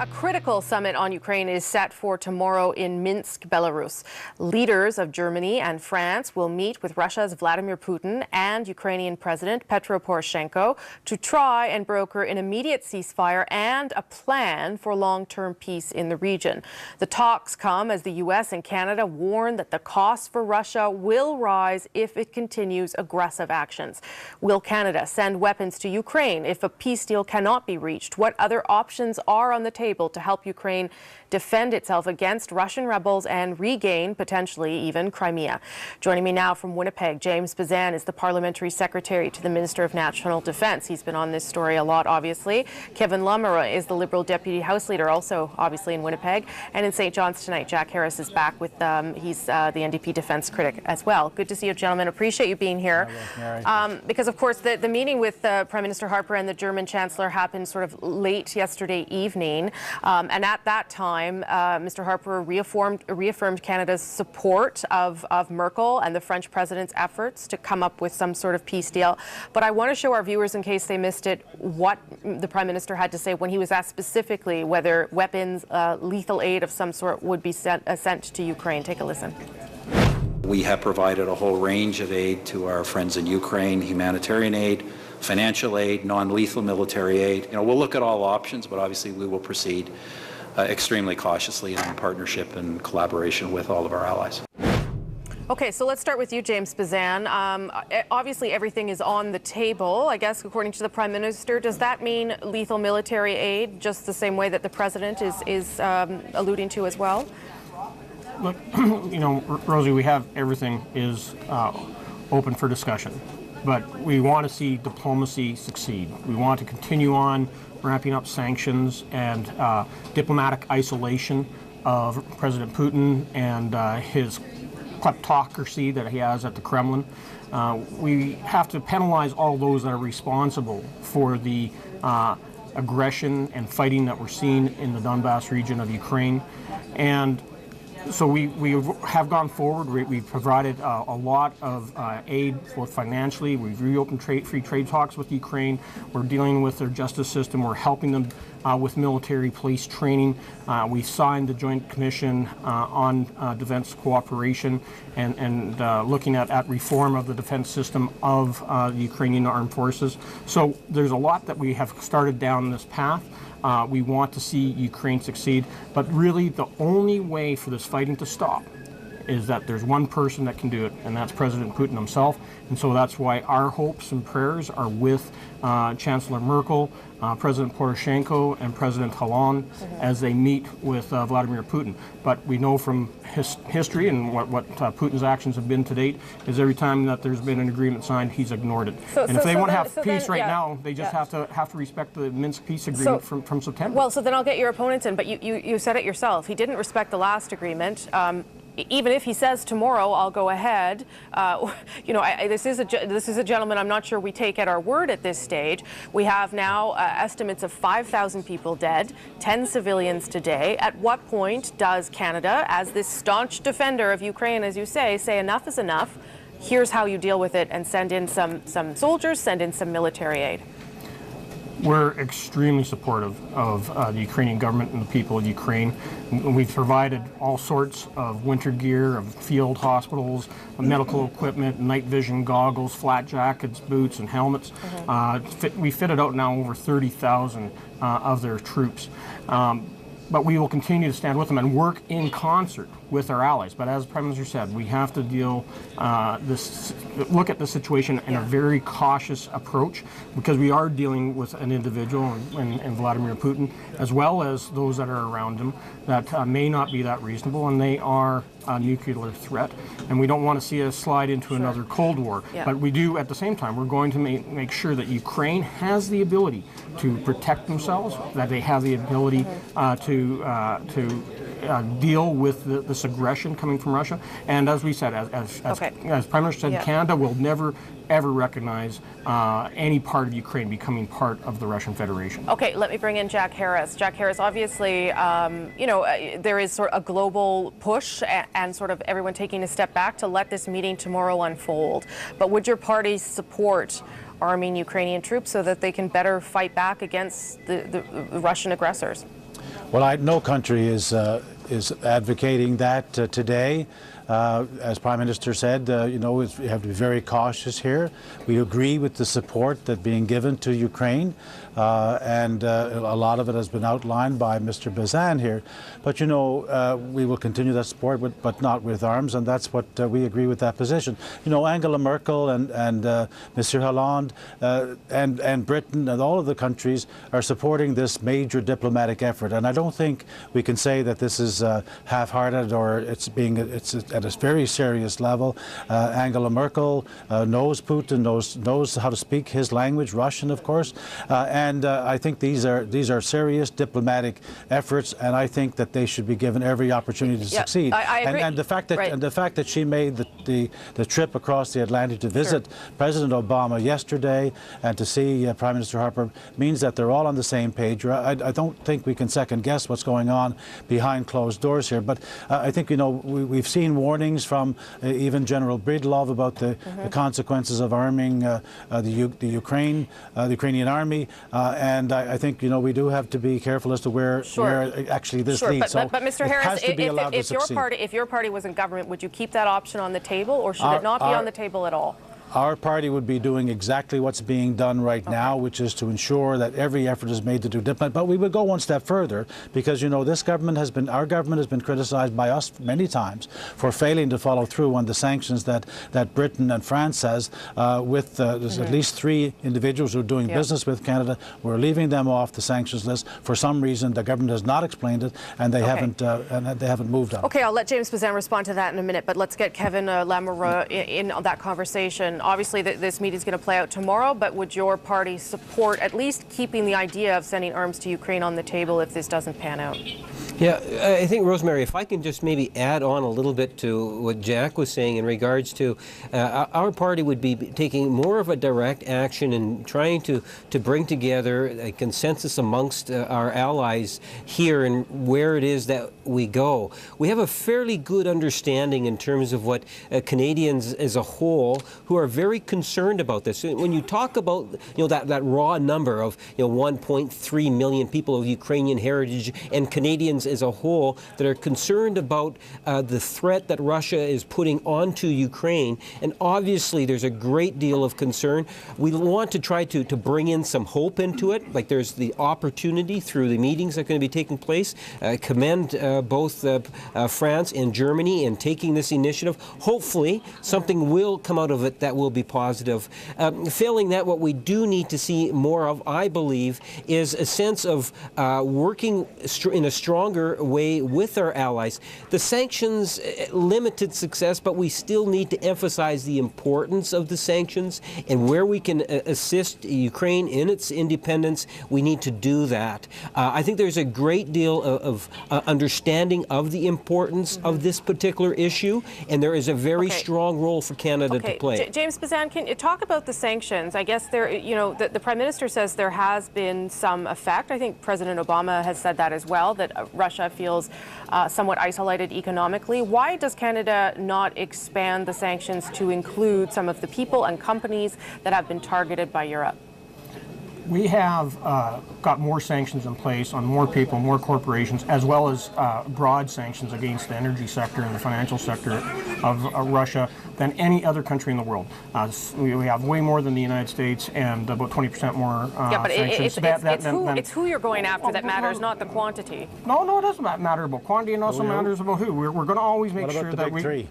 A critical summit on Ukraine is set for tomorrow in Minsk, Belarus. Leaders of Germany and France will meet with Russia's Vladimir Putin and Ukrainian President Petro Poroshenko to try and broker an immediate ceasefire and a plan for long-term peace in the region. The talks come as the U.S. and Canada warn that the costs for Russia will rise if it continues aggressive actions. Will Canada send weapons to Ukraine if a peace deal cannot be reached? What other options are on the table to help Ukraine defend itself against Russian rebels and regain, potentially even, Crimea? Joining me now from Winnipeg, James Bezan is the Parliamentary Secretary to the Minister of National Defence. He's been on this story a lot, obviously. Kevin Lummer is the Liberal Deputy House Leader, also obviously in Winnipeg. And in St. John's tonight, Jack Harris is back with, he's the NDP defence critic as well. Good to see you, gentlemen. Appreciate you being here. Because, of course, the meeting with Prime Minister Harper and the German Chancellor happened sort of late yesterday evening. And at that time, Mr. Harper reaffirmed Canada's support of Merkel and the French president's efforts to come up with some sort of peace deal. But I want to show our viewers, in case they missed it, what the Prime Minister had to say when he was asked specifically whether weapons, lethal aid of some sort would be sent to Ukraine. Take a listen. We have provided a whole range of aid to our friends in Ukraine: humanitarian aid, financial aid, non-lethal military aid. We'll look at all options, but obviously we will proceed extremely cautiously in partnership and collaboration with all of our allies. Okay, so let's start with you, James Bezan. Obviously, everything is on the table, I guess, according to the Prime Minister. Does that mean lethal military aid, just the same way that the President is alluding to as well? Look, Rosie, we have everything is open for discussion. But we want to see diplomacy succeed. We want to continue on ramping up sanctions and diplomatic isolation of President Putin and his kleptocracy that he has at the Kremlin. We have to penalize all those that are responsible for the aggression and fighting that we're seeing in the Donbass region of Ukraine. And so we have gone forward. We've provided a lot of aid, both financially. We've reopened free trade talks with Ukraine. We're dealing with their justice system. We're helping them with military police training. We signed the Joint Commission on Defense Cooperation and looking at reform of the defense system of the Ukrainian armed forces. So there's a lot that we have started down this path. We want to see Ukraine succeed, but really the only way for this fighting to stop is that there's one person that can do it, and that's President Putin himself. And so that's why our hopes and prayers are with Chancellor Merkel, President Poroshenko, and President Hollande as they meet with Vladimir Putin. But we know from history and what Putin's actions have been to date is every time that there's been an agreement signed, he's ignored it. And if they want to have peace right now, they just have to respect the Minsk peace agreement from September. Well, so then I'll get your opponents in, but you said it yourself. He didn't respect the last agreement. Even if he says tomorrow, I'll go ahead. This is a gentleman I'm not sure we take at our word at this stage. We have now estimates of 5,000 people dead, 10 civilians today. At what point does Canada, as this staunch defender of Ukraine, as you say enough is enough? Here's how you deal with it, and send in some soldiers, send in some military aid. We're extremely supportive of the Ukrainian government and the people of Ukraine. We've provided all sorts of winter gear, of field hospitals, medical equipment, night vision goggles, flat jackets, boots, and helmets. We fitted out now over 30,000 of their troops. But we will continue to stand with them and work in concert with our allies. But as the Prime Minister said, we have to look at the situation in a very cautious approach, because we are dealing with an individual and Vladimir Putin, as well as those that are around him, that may not be that reasonable, and they are a nuclear threat. And we don't want to see us slide into another Cold War. But we do, at the same time, we're going to make sure that Ukraine has the ability to protect themselves, that they have the ability to deal with this aggression coming from Russia. And as we said, as Prime Minister said, Canada will never, ever recognize any part of Ukraine becoming part of the Russian Federation. Okay, let me bring in Jack Harris. Jack Harris, obviously, there is sort of a global push and sort of everyone taking a step back to let this meeting tomorrow unfold. But would your party support arming Ukrainian troops so that they can better fight back against the Russian aggressors? Well, no country is advocating that today. As Prime Minister said, we have to be very cautious here. We agree with the support that's being given to Ukraine, and a lot of it has been outlined by Mr. Bezan here. But we will continue that support, but not with arms, and that's what we agree with that position. Angela Merkel and Mr. Hollande and Britain and all of the countries are supporting this major diplomatic effort, and I don't think we can say that this is half-hearted or it's at a very serious level. Angela Merkel knows Putin, knows how to speak his language, Russian, of course, and I think these are serious diplomatic efforts, and I think that they should be given every opportunity to succeed. I agree. And the fact that she made the trip across the Atlantic to visit President Obama yesterday and to see Prime Minister Harper means that they're all on the same page. I don't think we can second guess what's going on behind closed doors here, but I think we've seen warnings from even General Breedlove about the consequences of arming the Ukrainian army, and I think we do have to be careful as to where actually this leads. But Mr. Harris, if your party was in government, would you keep that option on the table, or should it not be on the table at all? Our party would be doing exactly what's being done right now, which is to ensure that every effort is made to do diplomacy. But we would go one step further, because our government has been criticized by us many times for failing to follow through on the sanctions that Britain and France has with there's at least 3 individuals who are doing business with Canada. We're leaving them off the sanctions list for some reason. The government has not explained it, and they haven't moved on. Okay, I'll let James Bezan respond to that in a minute, but let's get Kevin Lamoureux in on that conversation. Obviously, this meeting is going to play out tomorrow, but would your party support at least keeping the idea of sending arms to Ukraine on the table if this doesn't pan out? Yeah, I think, Rosemary, if I can just maybe add on a little bit to what Jack was saying in regards to our party would be taking more of a direct action and trying to bring together a consensus amongst our allies here and where it is that we go. We have a fairly good understanding in terms of what Canadians as a whole who are very concerned about this. When you talk about that raw number of 1.3 million people of Ukrainian heritage and Canadians as a whole that are concerned about the threat that Russia is putting onto Ukraine, and obviously there's a great deal of concern. We want to try to bring in some hope into it, like there's the opportunity through the meetings that are going to be taking place. Commend both France and Germany in taking this initiative. Hopefully something will come out of it that will be positive. Failing that, what we do need to see more of, I believe, is a sense of working in a stronger way with our allies. The sanctions limited success, but we still need to emphasize the importance of the sanctions, and where we can assist Ukraine in its independence, we need to do that. I think there's a great deal of understanding of the importance of this particular issue, and there is a very strong role for Canada to play. James Bezan, can you talk about the sanctions? I guess the Prime Minister says there has been some effect. I think President Obama has said that as well, that Russia feels somewhat isolated economically. Why does Canada not expand the sanctions to include some of the people and companies that have been targeted by Europe? We have got more sanctions in place on more people, more corporations, as well as broad sanctions against the energy sector and the financial sector of Russia than any other country in the world. We have way more than the United States and about 20% more sanctions. It's who you're going after that matters, not the quantity. No, it doesn't matter about quantity, and also matters about who. We're going to always make sure that we...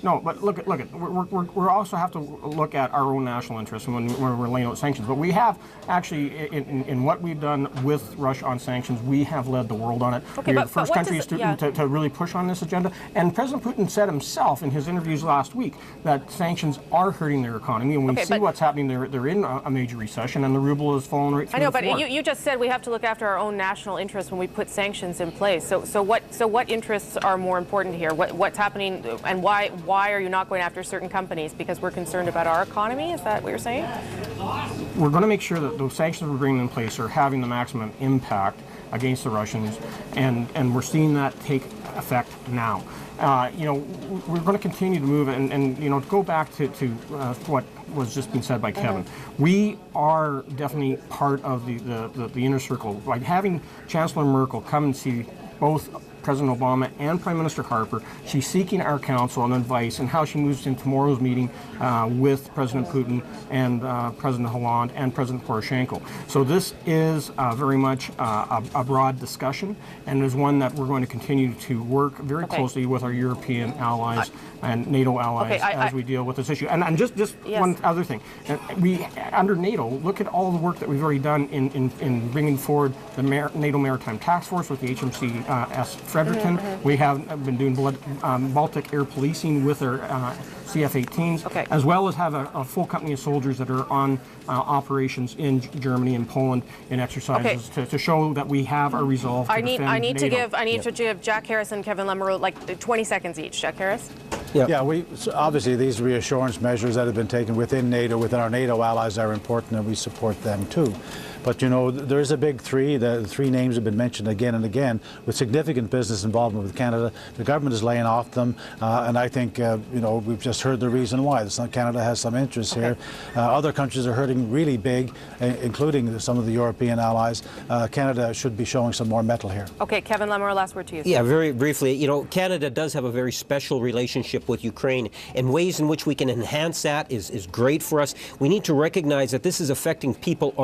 No, but look at. We also have to look at our own national interests when we're laying out sanctions. But we have actually, in what we've done with Russia on sanctions, we have led the world on it. Okay, we are the first countries to really push on this agenda. And President Putin said himself in his interviews last week that sanctions are hurting their economy, and we see what's happening. They're in a major recession, and the ruble has fallen right through the floor. I know, but you just said we have to look after our own national interests when we put sanctions in place. So what interests are more important here? What's happening, and why are you not going after certain companies? Because we're concerned about our economy? Is that what you're saying? We're going to make sure that those sanctions we're bringing in place are having the maximum impact against the Russians, and we're seeing that take effect now. you know, we're going to continue to move, and you know, to go back to what was just being said by Kevin, we are definitely part of the inner circle. Like having Chancellor Merkel come and see both President Obama and Prime Minister Harper, she's seeking our counsel and advice on how she moves in tomorrow's meeting with President Putin and President Hollande and President Poroshenko. So this is very much a broad discussion, and is one that we're going to continue to work very closely with our European allies and NATO allies as we deal with this issue. And just one other thing, we under NATO, look at all the work that we've already done in bringing forward the NATO Maritime Task Force with the HMCS Fredericton. We have been doing Baltic air policing with our CF-18s, as well as have a full company of soldiers that are on operations in Germany and Poland in exercises to show that we have our resolve to defend NATO. I need to give Jack Harris and Kevin Lamoureux like 20 seconds each. Jack Harris? Yeah, so obviously these reassurance measures that have been taken within NATO, within our NATO allies, are important, and we support them too. But you know, there is a big three. The three names have been mentioned again and again, with significant business involvement with Canada. The government is laying off them, and I think you know, we've just heard the reason why. Canada has some interest here. Other countries are hurting really big, including some of the European allies. Canada should be showing some more mettle here. Okay, Kevin Lamoureux, last word to you. Yeah, very briefly. You know, Canada does have a very special relationship with Ukraine, and ways in which we can enhance that is great for us. We need to recognize that this is affecting people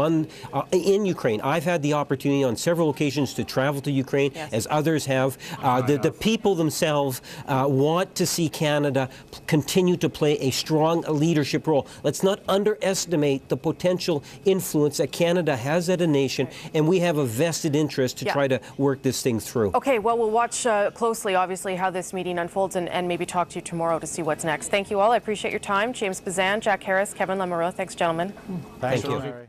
in Ukraine. I've had the opportunity on several occasions to travel to Ukraine, as others have. The people themselves want to see Canada continue to play a strong leadership role. Let's not underestimate the potential influence that Canada has as a nation, and we have a vested interest to try to work this thing through. Okay, well, we'll watch closely, obviously, how this meeting unfolds, and maybe talk to you tomorrow to see what's next. Thank you all. I appreciate your time. James Bezan, Jack Harris, Kevin Lamoureux. Thanks, gentlemen. Thank you. you.